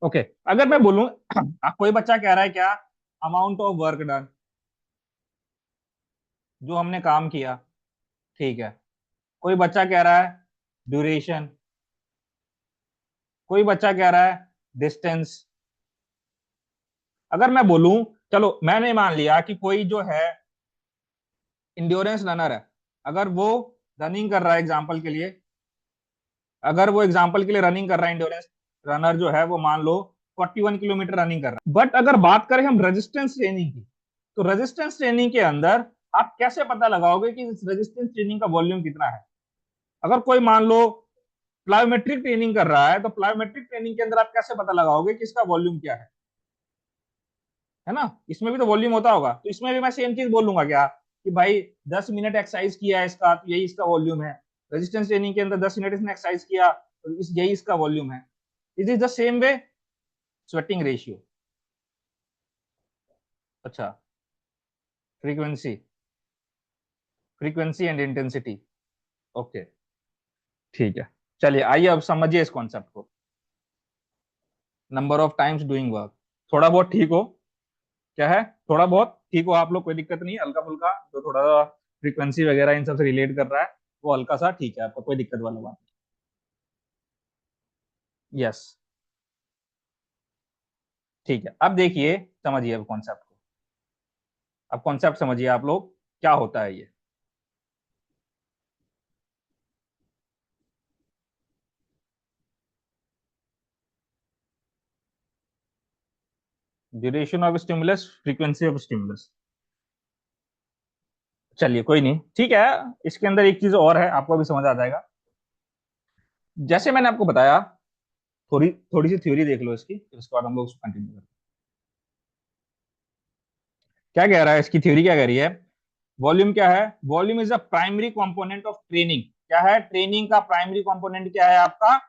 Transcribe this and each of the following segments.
Okay, अगर मैं बोलूं कोई बच्चा कह रहा है क्या, अमाउंट ऑफ वर्क डन, जो हमने काम किया, ठीक है। कोई बच्चा कह रहा है ड्यूरेशन, कोई बच्चा कह रहा है डिस्टेंस। अगर मैं बोलूं, चलो मैंने मान लिया कि कोई जो है इंड्योरेंस रनर है, अगर वो रनिंग कर रहा है एग्जाम्पल के लिए, अगर वो एग्जाम्पल के लिए रनिंग कर रहा है, इंड्योरेंस रनर जो है वो मान लो 41 किलोमीटर रनिंग कर रहा है। बट अगर बात करें हम रेजिस्टेंस ट्रेनिंग की, तो रेजिस्टेंस ट्रेनिंग के अंदर आप कैसे पता लगाओगे कि इस रेजिस्टेंस ट्रेनिंग का वॉल्यूम कितना है। अगर कोई मान लो प्लायोमेट्रिक ट्रेनिंग कर रहा है, तो प्लायोमेट्रिक ट्रेनिंग के अंदर आप कैसे पता लगाओगे कि इसका वॉल्यूम क्या है ना। इसमें भी तो वॉल्यूम होता होगा, तो इसमें भी मैं सेम चीज बोलूंगा क्या, कि भाई 10 मिनट एक्सरसाइज किया है इसका, तो यही इसका वॉल्यूम है। रेजिस्टेंस ट्रेनिंग के अंदर 10 मिनट इसने एक्सरसाइज किया, तो यही इसका वॉल्यूम है। It is the same way sweating ratio. अच्छा, frequency, frequency and intensity. Okay, ठीक है। चलिए आइए अब समझिए इस कॉन्सेप्ट को। Number of times doing work, थोड़ा बहुत ठीक हो, क्या है, थोड़ा बहुत ठीक हो आप लोग, कोई दिक्कत नहीं है। हल्का फुल्का जो थोड़ा फ्रीक्वेंसी वगैरह इन सब से रिलेट कर रहा है, वो हल्का सा ठीक है, आपको कोई दिक्कत वाला बात नहीं। यस, ठीक है। अब देखिए, समझिए अब कॉन्सेप्ट को। अब कॉन्सेप्ट समझिए आप लोग, क्या होता है ये। Duration of stimulus, frequency of stimulus. चलिए कोई नहीं, ठीक है। इसके अंदर एक चीज और है, आपको भी समझ आ जाएगा। जैसे मैंने आपको बताया, थोड़ी थोड़ी सी थ्योरी देख लो इसकी, फिर उसके बाद हम लोग कंटिन्यू करते हैं। क्या कह रहा है, इसकी थ्योरी क्या कह रही है। वॉल्यूम क्या है, volume is a primary component of training. क्या है, ट्रेनिंग का प्राइमरी कंपोनेंट क्या है आपका,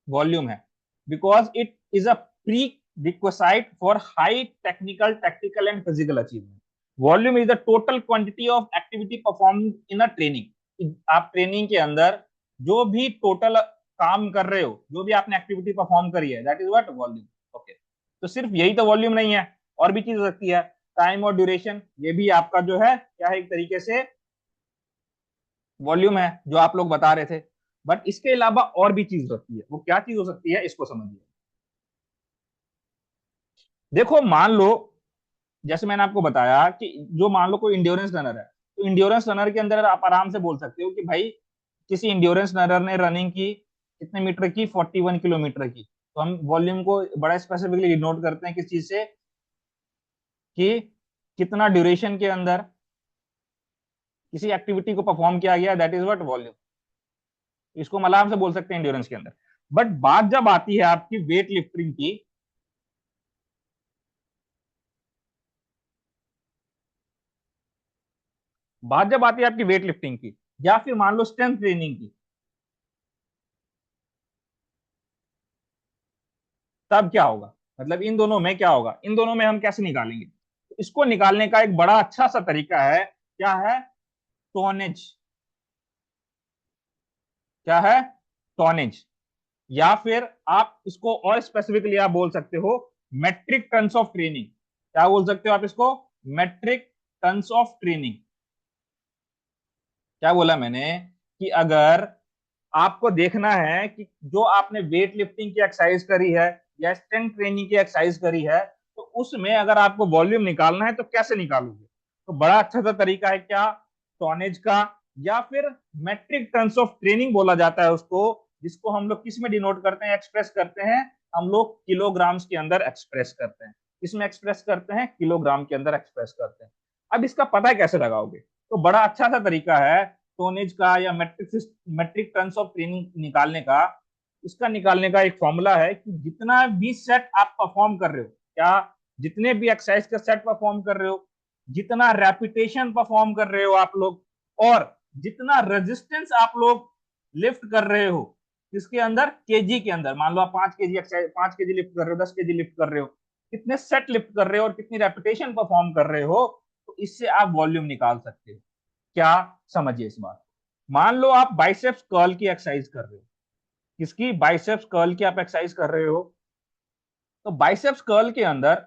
वॉल्यूम है। Because it is a pre requisite for high technical, tactical and physical achievement. Volume is the total quantity of activity perform in a training. आप training के अंदर जो भी टोटल काम कर रहे हो, जो भी आपने एक्टिविटी परफॉर्म करी है, that is what volume. Okay, तो सिर्फ यही तो वॉल्यूम नहीं है, और भी चीज हो सकती है। टाइम और ड्यूरेशन, ये भी आपका जो है क्या है, एक तरीके से वॉल्यूम है, जो आप लोग बता रहे थे। बट इसके अलावा और भी चीज होती है, वो क्या चीज हो सकती है, इसको समझिए। देखो मान लो, जैसे मैंने आपको बताया कि जो मान लो कोई इंड्योरेंस रनर है, तो इंड्योरेंस रनर के अंदर आप आराम से बोल सकते हो कि भाई किसी इंड्योरेंस रनर ने रनिंग की कितने मीटर की, 41 किलोमीटर की। तो हम वॉल्यूम को बड़ा स्पेसिफिकली डिनोट करते हैं किस चीज से, कि कितना ड्यूरेशन के अंदर किसी एक्टिविटी को परफॉर्म किया गया, दैट इज व्हाट वॉल्यूम। इसको हम आराम से बोल सकते हैं इंड्योरेंस के अंदर। बट बात जब आती है आपकी वेट लिफ्टिंग की, बात जब आती है आपकी वेट लिफ्टिंग की, या फिर मान लो स्ट्रेंथ ट्रेनिंग की, तब क्या होगा, मतलब इन दोनों में क्या होगा, इन दोनों में हम कैसे निकालेंगे। तो इसको निकालने का एक बड़ा अच्छा सा तरीका है, क्या है, टोनेज। क्या है, टोनेज। या फिर आप इसको और स्पेसिफिकली आप बोल सकते हो मेट्रिक टन्स ऑफ ट्रेनिंग। क्या बोल सकते हो आप इसको, मेट्रिक टन्स ऑफ ट्रेनिंग। क्या बोला मैंने, कि अगर आपको देखना है कि जो आपने वेट लिफ्टिंग की एक्सरसाइज करी है या स्ट्रेंथ ट्रेनिंग की एक्सरसाइज करी है, तो उसमें अगर आपको वॉल्यूम निकालना है तो कैसे निकालोगे। तो बड़ा अच्छा सा तरीका है क्या, टॉनेज का, या फिर मेट्रिक टन्स ऑफ ट्रेनिंग बोला जाता है उसको, जिसको हम लोग किस में डिनोट करते हैं, एक्सप्रेस करते हैं, हम लोग किलोग्राम्स के अंदर एक्सप्रेस करते हैं। इसमें एक्सप्रेस करते हैं, किलोग्राम के अंदर एक्सप्रेस करते हैं। अब इसका पता कैसे लगाओगे, तो बड़ा अच्छा सा तरीका है टोनेज का या metric metric tons of training निकालने का। इसका निकालने का एक फॉर्मूला है कि जितना भी सेट आप परफॉर्म कर रहे हो, क्या, जितने भी एक्सरसाइज का सेट परफॉर्म कर रहे हो, जितना रेपिटेशन परफॉर्म कर रहे हो आप लोग, और जितना रेजिस्टेंस आप लोग लिफ्ट कर रहे हो, इसके अंदर केजी के अंदर, मान लो आप 5 केजी एक्सरसाइज, 5 केजी लिफ्ट कर रहे हो, 10 केजी लिफ्ट कर रहे हो, कितने सेट लिफ्ट कर रहे हो और कितनी रेपिटेशन परफॉर्म कर रहे हो, तो इससे आप वॉल्यूम निकाल सकते हो। क्या, समझिए इस बात। मान लो आप बाइसेप्स कर्ल की एक्सरसाइज कर रहे हो, किसकी, बाइसेप्स कर्ल की आप एक्सरसाइज कर रहे हो, तो बाइसेप्स कर्ल के अंदर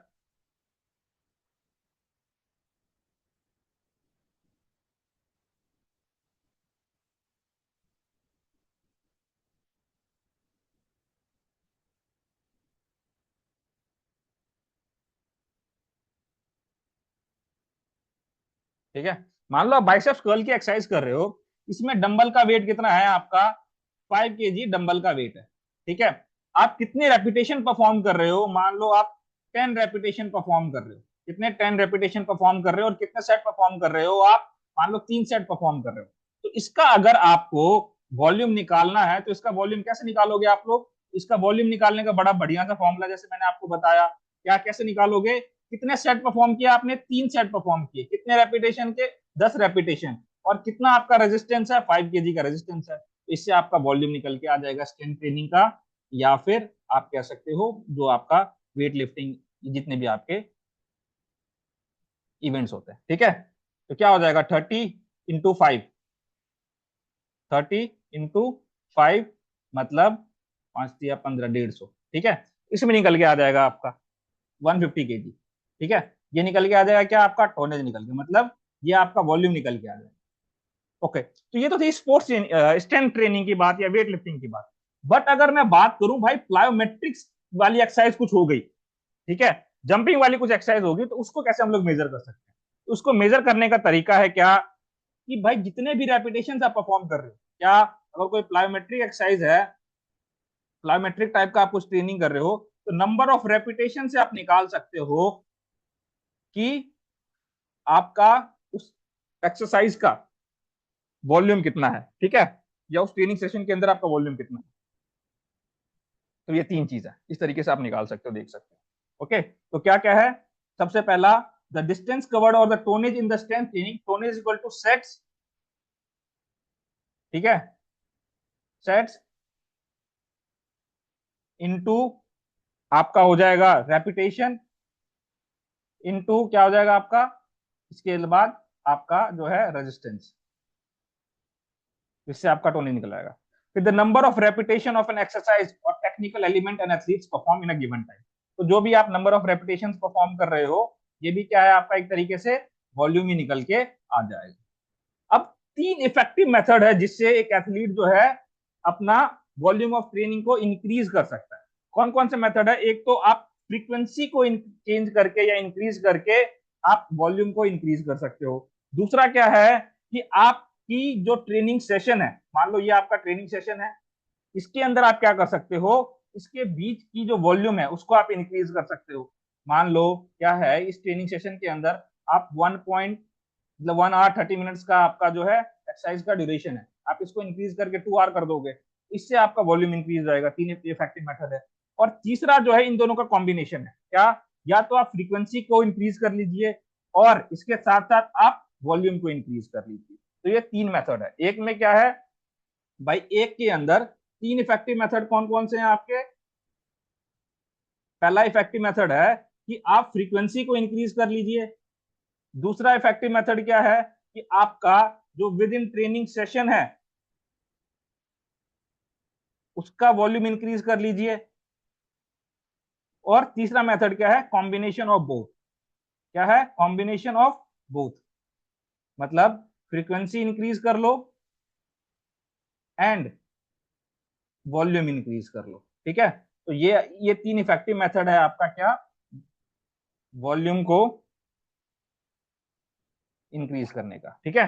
ठीक है, मान लो आप बाइसेप्स कर्ल की एक्सरसाइज कर रहे हो, इसमें डंबल का वेट कितना है आपका, 5 kg डंबल का वेट है। ठीक है, आप कितने रेपिटेशन परफॉर्म कर रहे हो, मान लो आप 10 रेपिटेशन परफॉर्म कर रहे हो, कितने 10 रेपिटेशन परफॉर्म कर रहे हो और कितने सेट परफॉर्म कर रहे हो आप, मान लो 3 सेट परफॉर्म कर रहे हो। तो इसका अगर आपको वॉल्यूम निकालना है तो इसका वॉल्यूम कैसे निकालोगे आप लोग, इसका वॉल्यूम निकालने का बड़ा बढ़िया सा फॉर्मूला जैसे मैंने आपको बताया, क्या कैसे निकालोगे, कितने सेट परफॉर्म किया आपने, 3 सेट परफॉर्म किए, कितने रेपिटेशन के, 10 रेपिटेशन, और कितना आपका रेजिस्टेंस है, 5 kg का रेजिस्टेंस है, तो इससे आपका वॉल्यूम निकल के आ जाएगा स्ट्रेंथ ट्रेनिंग का, या फिर आप कह सकते हो जो आपका वेट लिफ्टिंग जितने भी आपके इवेंट्स होते हैं। ठीक है, तो क्या हो जाएगा 30 × 5, 30 × 5 मतलब 5 × 15 150। ठीक है, इसमें निकल के आ जाएगा आपका 150 kg। ठीक है, ये निकल के आ जाएगा क्या, आपका टोनेज निकल के, मतलब ये आपका वॉल्यूम निकल के आ जाएगा। ओके, तो ये तो थी स्पोर्ट्स स्ट्रेंथ ट्रेनिंग की बात या वेट लिफ्टिंग की बात। बट अगर मैं बात करूं भाई प्लायोमेट्रिक्स वाली एक्सरसाइज कुछ हो गई, ठीक है, जंपिंग वाली कुछ एक्सरसाइज होगी, तो उसको कैसे हम लोग मेजर कर सकते हैं, तो उसको मेजर करने का तरीका है क्या, कि भाई जितने भी रेपिटेशन आप परफॉर्म कर रहे हो, क्या अगर कोई प्लायोमेट्रिक एक्सरसाइज है, प्लायोमेट्रिक टाइप का आप कुछ ट्रेनिंग कर रहे हो, तो नंबर ऑफ रेपिटेशन से आप निकाल सकते हो कि आपका उस एक्सरसाइज का वॉल्यूम कितना है। ठीक है, या उस ट्रेनिंग सेशन के अंदर आपका वॉल्यूम कितना है। तो ये 3 चीज है, इस तरीके से आप निकाल सकते हो, देख सकते हो। ओके, तो क्या क्या है, सबसे पहला द डिस्टेंस कवर्ड और the tonnage in the strength training, tonnage equal to sets. ठीक है, सेट्स इनटू आपका हो जाएगा रेपिटेशन, इनटू क्या हो जाएगा आपका, इसके बाद आपका जो है रेजिस्टेंस, इससे आपका टोनेज निकल आएगा। फिर the number of repetition of an exercise और technical element and athletes perform in a given time. तो जो भी आप नंबर ऑफ रेपिटेशन परफॉर्म कर रहे हो, ये भी क्या है आपका एक तरीके से वॉल्यूम ही निकल के आ जाएगा। अब 3 इफेक्टिव मेथड है जिससे एक एथलीट जो है अपना वॉल्यूम ऑफ ट्रेनिंग को इंक्रीज कर सकता है। कौन कौन से मेथड है, एक तो आप फ्रीक्वेंसी को चेंज करके या इंक्रीज करके आप वॉल्यूम को इंक्रीज कर सकते हो। दूसरा क्या है कि आपकी जो ट्रेनिंग सेशन है, मान लो ये आपका ट्रेनिंग सेशन है, इसके अंदर आप क्या कर सकते हो, इसके बीच की जो वॉल्यूम है उसको आप इंक्रीज कर सकते हो। मान लो क्या है, इस ट्रेनिंग सेशन के अंदर आप 1 आवर 30 मिनट्स का आपका जो है एक्सरसाइज का ड्यूरेशन है, आप इसको इंक्रीज करके 2 आवर कर दोगे, इससे आपका वॉल्यूम इंक्रीज रहेगा। 3 इफेक्टिव मेथड है। और तीसरा जो है इन दोनों का कॉम्बिनेशन है, क्या, या तो आप फ्रीक्वेंसी को इंक्रीज कर लीजिए और इसके साथ साथ आप वॉल्यूम को इंक्रीज कर लीजिए। तो ये 3 मेथड है, एक में क्या है भाई, एक के अंदर 3 इफेक्टिव मेथड कौन कौन से हैं आपके। पहला इफेक्टिव मेथड है कि आप फ्रीक्वेंसी को इंक्रीज कर लीजिए। दूसरा इफेक्टिव मेथड क्या है कि आपका जो विद इन ट्रेनिंग सेशन है उसका वॉल्यूम इंक्रीज कर लीजिए। और तीसरा मेथड क्या है, कॉम्बिनेशन ऑफ बोथ। क्या है, कॉम्बिनेशन ऑफ बोथ, मतलब फ्रीक्वेंसी इंक्रीज कर लो एंड वॉल्यूम इंक्रीज कर लो। ठीक है, तो ये 3 इफेक्टिव मेथड है आपका, क्या, वॉल्यूम को इंक्रीज करने का। ठीक है,